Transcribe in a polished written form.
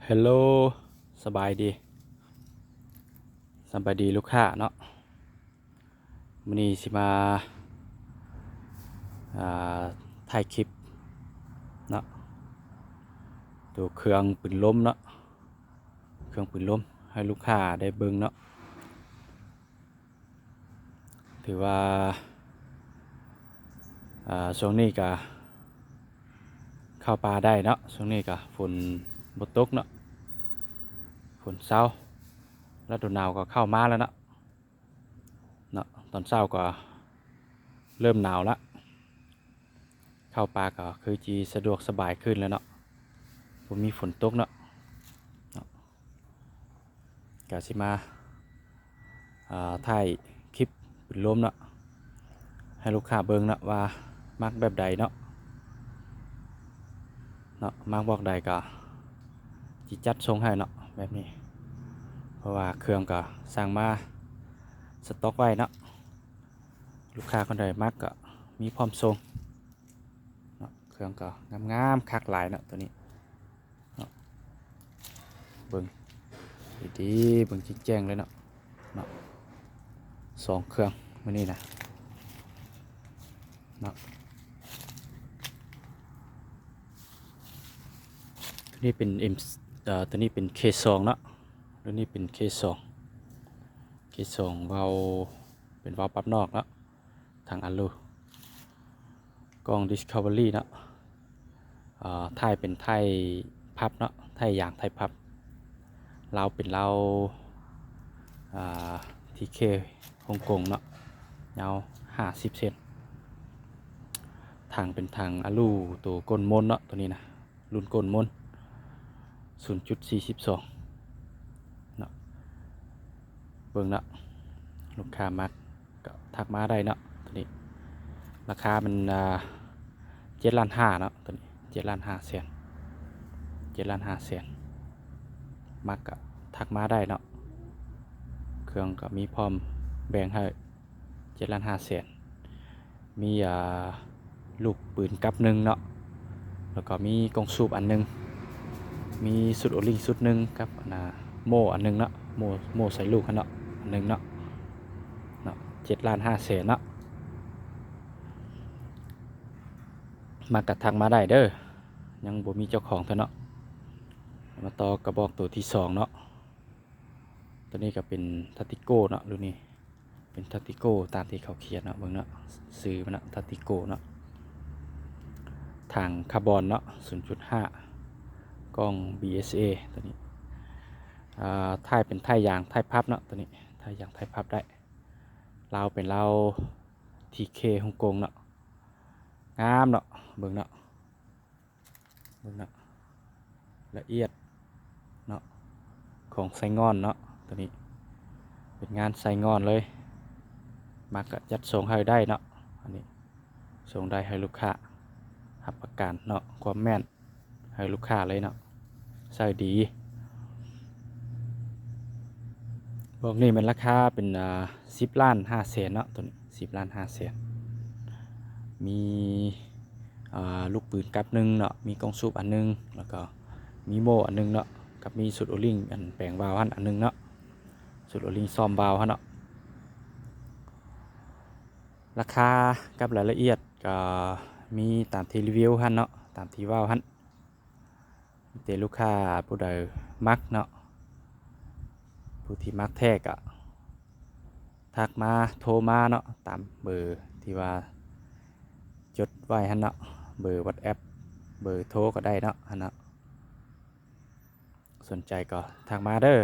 ฮัลโหลสบายดีสบายดีลูกค้าเนาะมื้อนี้สิมาอ่าถ่ายคลิปเนาะตัวเครื่องปืนลมเนาะเครื่องปืนลมให้ลูกค้าได้เบิ่งเนาะถือว่าช่วงนี้ก็เข้าป่าได้เนาะช่วงนี้ก็ฝนบ่ตกเนาะฝนเช้าแล้วฤดูหนาวก็เข้ามาแล้วเนาะตอนเช้าก็เริ่มหนาวละเข้าป่าก็คือจีสะดวกสบายขึ้นแล้วเนาะบ่มีฝนตกเนาะก็สิมาถ่ายคลิปปืนลมเนาะให้ลูกค้าเบิ่งเนาะว่ามักแบบใดเนาะมักบอกใดก็จิจัดทรงให้เนาะแบบนี้เพราะว่าเครื่องก็สั่งมาสต็อกไว้เนาะลูกค้าคนใดมักก็มีพร้อมส่งเนาะเครื่องก็งามๆคักหลายเนาะตัวนี้เนาะเบิ่งดีๆเบิ่งแจ้งๆเลยเนาะ2 เครื่องมื้อนี้นะเนาะตัวนี้เป็น ตัวนี้เป็น K2 เนาะตัวนี้เป็น K2 เบาเป็นเบาปรับนอกเนาะทางอัลลูกล้อง Discovery เนาะไทยเป็นไทยพับเนาะไทยอย่างไทยพับเราเป็นเราทีเคฮ่องกงเนาะยาว50 เซนทางเป็นทางอัลลูตัวก้นมนเนาะตัวนี้นะรุ่นก้นมน0.42เนาะเบิ่งเนาะลูกค้ามักก็ทักมาได้เนาะตัวนี้ราคามัน7,500,000เนาะตัวนี้7,500,000มักก็ทักมาได้เนาะเครื่องก็มีพร้อมแบ่งให้7,500,000มีลูกปืนกับหนึ่งเนาะแล้วก็มีกล่องสูบอันนึงมีสุดโอลิงสุดหนึ่งกับโม่อันนึงเนาะโม่ใส่ลูกเนาะอันนึงเนาะ7,500,000เนาะมากระทักมาได้เด้อยังบ่มีเจ้าของเท่าเนาะมาต่อกระบอกตัวที่2เนาะตัวนี้ก็เป็นทัตติโก้เนาะดูนี่เป็นทัตติโก้ตามที่เขาเขียนเนาะเบิ่งเนาะซื้อมันเนาะทัตติโก้เนาะถังคาร์บอนเนาะ 0.5 กล้อง BSA ตัวนี้ท้ายเป็นท้ายยางท้ายพับเนาะตัวนี้ท้ายยางท้ายพับได้เราเป็นเรา TK ฮ่องกงเนาะงามเนาะเบิ่งเนาะละเอียดเนาะของไซงอนเนาะตัวนี้เป็นงานไซงอนเลยมักก็จัดส่งให้ได้เนาะอันนี้ส่งได้ให้ลูกค้ารับประกันเนาะความแม่นให้ลูกค้าเลยเนาะใส่ดีบอกนี่มันราคาเป็น10,500,000เนาะตัวนี้10,500,000มีลูกปืนกับหนึ่งเนาะมีกล่องสูบอันนึงแล้วก็มีโม่อันนึงเนาะกับมีสุดโอลิงอันแปลงวาล์วอันนึงเนาะสุดโอลิงซ่อมวาล์วเนาะราคากับรายละเอียดก็มีตามที่รีวิวเนาะตามที่ว่าแต่ลูกค้าผู้ใดมักเนาะผู้ที่มักแท้ก็ทักมาโทรมาเนาะตามเบอร์ที่ว่าจดไว้เนาะเบอร์ WhatsApp เบอร์โทรก็ได้เนาะเนาะสนใจก็ทักมาเด้อ